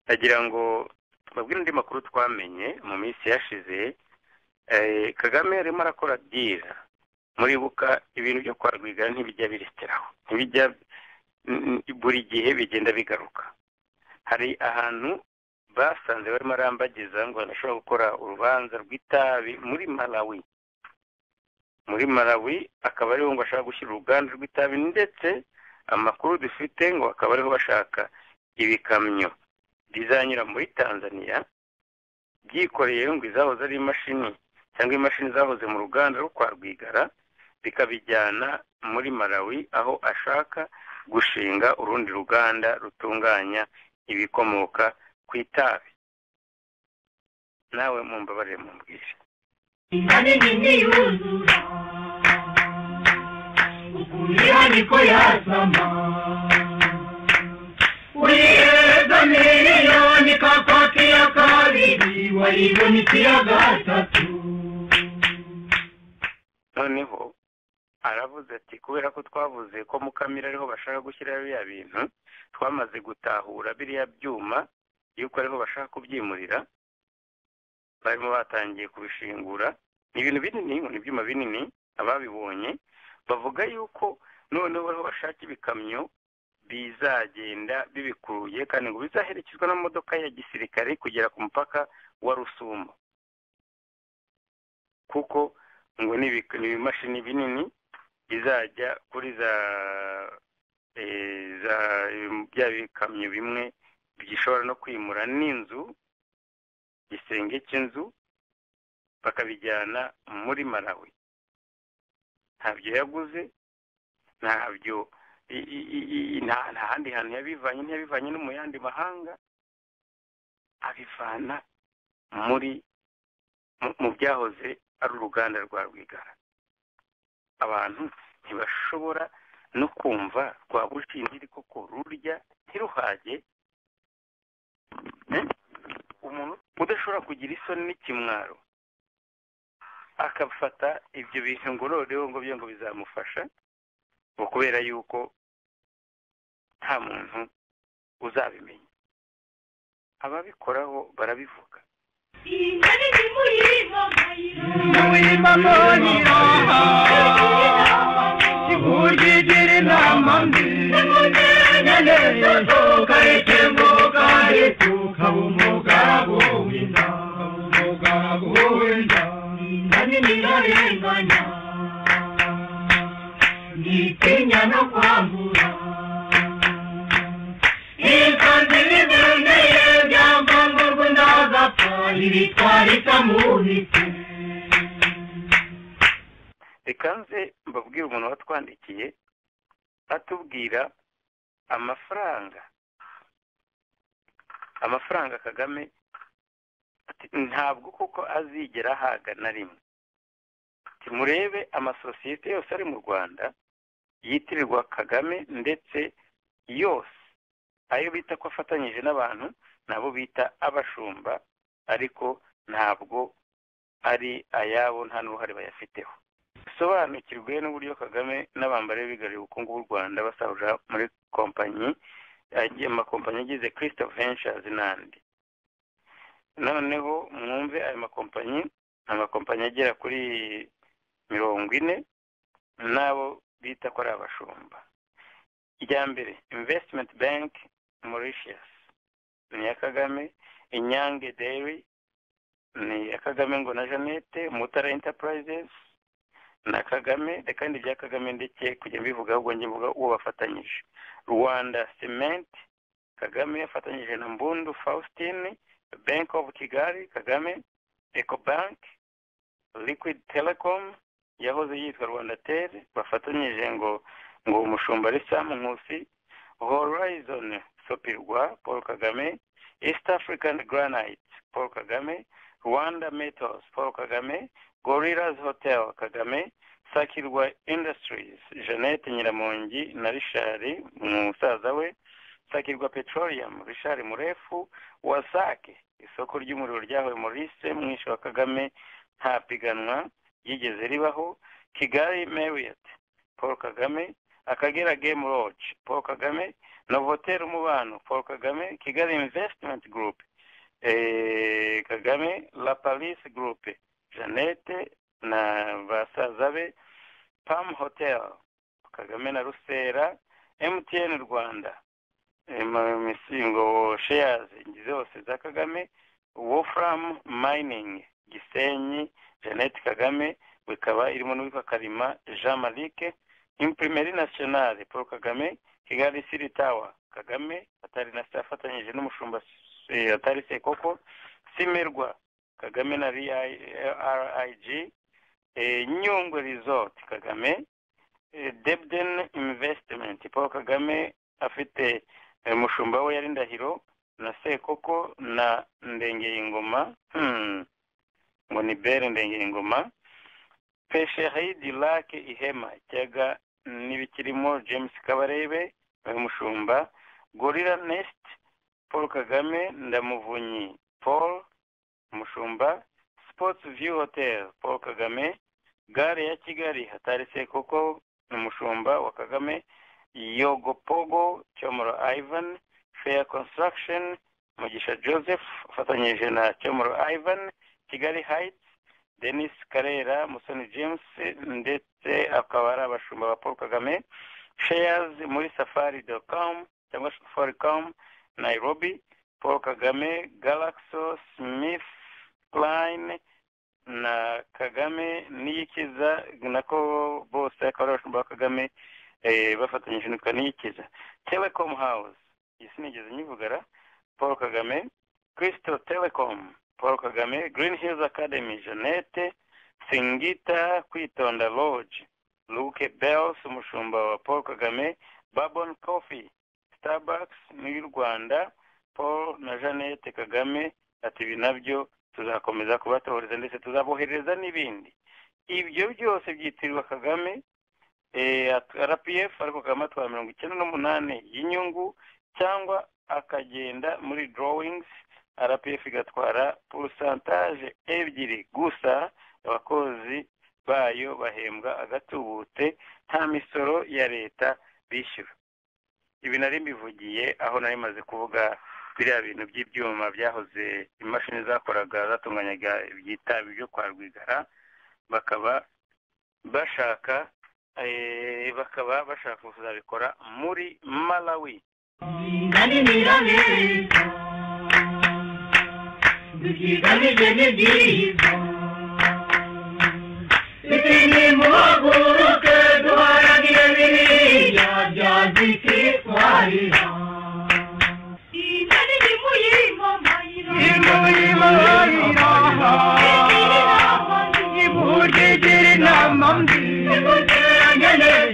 agira ngo babwire indi makuru twamenye mu minsi yashize. Kagame arimo arakora dira muribuka ibintu byo kwa Rwigara ntibijya birekeraho, ntibijya buri gihe bigenda bigaruka. Hari ahantu basanze barimo arambagiza ngo anashobora gukora urubanza rw'itabi muri Malawi akaba ariho ngo ashaka gushyira uruganda rw'itabi, ndetse amakuru dufite ngo akaba ariho bashaka ibikamyo bizanyura muri Tanzania byikoreye ngo izahoze ari imashini cyangwa imashini zahoze mu ruganda rwo kwa Rwigara bikabijyana muri Malawi aho ashaka gushinga urundi ruganda rutunganya ibikomoka ku itabi. Nawe mumbabarire mumbwire nini yuzura ukuriya niko yasama wiyeza miliyoni kakaki ya kabiri wayibonetse ya gatatu. noneho aravuze ati kubera ko twavuze ko Mukamira ariho bashaka gushyira biriya bintu, twamaze gutahura biriya byuma yuko ariho bashaka kubyimurira, barimo batangiye kubishingura. Ni ibintu binini, ni ibyuma binini. Ababibonye bavuga yuko noneho ariho bashaka ibikamyo bizagenda bibikuruye kandi ngo bizaherekezwa n'imodoka ya gisirikare kugera ku mupaka wa Rusumo, kuko ngo ni ibimashini binini bizajya kuri bya bikamyo bimwe bigishobora no kwimura n'inzu, gisenge cy'inzu, bakabijyana muri Malawi. Ntabyo yaguze, ntabyo nta handi hantu ntiyabivanye no mu yandi mahanga, abivana mu byahoze ari uruganda rwa Rwigara. Abantu ntibashobora no kumva rwa bushingiri koko rurya ntiruhage. Umuntu udashobora kugira isoni n'ikimwaro akafata ibyo bintu ngo noneho ngo byo ngo bizamufasha, ngo kubera yuko nta muntu uzabimenya. Ababikoraho barabivuga. Nitinya no kwambura ikandiri bendeye byambamburwa ndagapfa ibitwarika mu biti. Reka nze mbabwire umuntu watwandikiye atubwira amafaranga Kagame ntabwo kuko azigera ahaga na rimwe. Murebe amasosiyete yose ari mu Rwanda yitirirwa Kagame, ndetse yose ayo bita ko afatanyije n'abantu nabo bita abashumba, ariko ntabwo ari ayabo, nta n'uruhare bayafiteho. Sobanukirwe n'uburyo Kagame n'abambare bigaruriye ubukungu bw'u Rwanda basahura muri kompanyi, amakompanyi agize Crystal Ventures n'andi. Noneho mwumve ayo amakompanyi agera kuri 40 nabo bita ko ari abashumba. Ijya mbere Investment Bank Mauritius ni ya Kagame, Inyange Dairy ni ya Kagame ngo na Jeannette, Mutara Enterprises na Kagame, kandi bya Kagame ndetse kujya bivuga ahubwo nge mvuga uwo bafatanyije. Rwanda Cement Kagame yafatanyije na Mbundu Faustin, Bank of Kigali Kagame, Ecobank, Liquid Telecom yahoze yitwa Rwandatel bafatanyije ngo umushumba ari Sam Nkusi, Horizon Sopirwa Paul Kagame, East African Granite Paul Kagame, Rwanda Metals Paul Kagame, Gorillas Hotel Kagame, Sakirwa Industries Jeannette Nyiramongi na Richard musaza we, Sakirwa Petroleum Richard Murefu, Wasake isoko ry'umuriro ryahowe Maurice mwisho wa Kagame nta piganwa yigeze ribaho, Kigali Marriott Paul Kagame, Akagera Game Lodge Paul Kagame, Novotel Umubano Paul Kagame, Kigali Investment Group Kagame, La Police Group Jeannette na basaza be, Palm Hotel Kagame na Rusera, MTN Rwanda Misingo Shares zose za Kagame, Wolfram Mining Gisenyi Jeannette Kagame, bikaba irimo n'uwitwa Kalima Jean Malique, Imprimerie Nationale Paul Kagame, Kigali City Tower Kagame atari na afatanyije n'umushumba atari Sekoko, Simerwa Kagame na RIG, Nyungwe Resort Kagame, Debden Investment Paul Kagame afite umushumba we yari Ndahiro na Sekoko na Ndengeye Ingoma, ngo ni Bere Ndengeye Ingoma, Pesherie du Lac Ihema Cyaga n'ibikirimo James Kabarebe umushumba, Gorilla Nest Paul Kagame, Ndamuvunyi Paul umushumba, Sports View Hotel Paul Kagame, Gare ya Kigali hatari Sekoko umushumba wa Kagame, Yogopogo Cyomoro Ivan, Fair Construction Mugisha Joseph afatanyije na Cyomoro Ivan, Kigali Heights Dennis Karera, Musoni James ndetse akaba ari abashumba ba Paul Kagame, Shares muri Safari.com cyangwa Safaricom Nairobi, Paul Kagame, Galaxo Smith Line na Kagame Niyikiza nako bose akaba abashumba ba Kagame bafatanyije n'uko Niyikiza, Telecom House isinigeze nyivugara Paul Kagame, Crystal Telecom Paul Kagame, Green Hills Academy Jeannette, Singita Kwitonda Lodge Luke Bells umushumba wa Paul Kagame, Babon Coffee Starbucks n'u Rwanda Paul na Jeannette Kagame, ati binabyo tuzakomeza kubatohereza ndetse tuzabohereza n'ibindi. Ibyo byose byitirirwa Kagame, RPF ariko Kagame atwara 98 y'inyungu cyangwa akagenda muri drawings, RPF igatwara pourcentage ebyiri gusa, abakozi bayo bahembwa agatubute nta misoro ya leta bishyura. Ibi nari mbivugiye aho nari maze kuvuga biriya bintu by'ibyuma byahoze imashini zakoraga zatunganyaga ibyitabi byo kwa Rwigara, bakaba bashaka kuzabikora muri Malawi. Ngani nirabeza dukigamije n'ibyiza bitini muhaguruke duharagire biriya byazikitwarira ingani nimuyimamahira imurigire inama mbi imurigire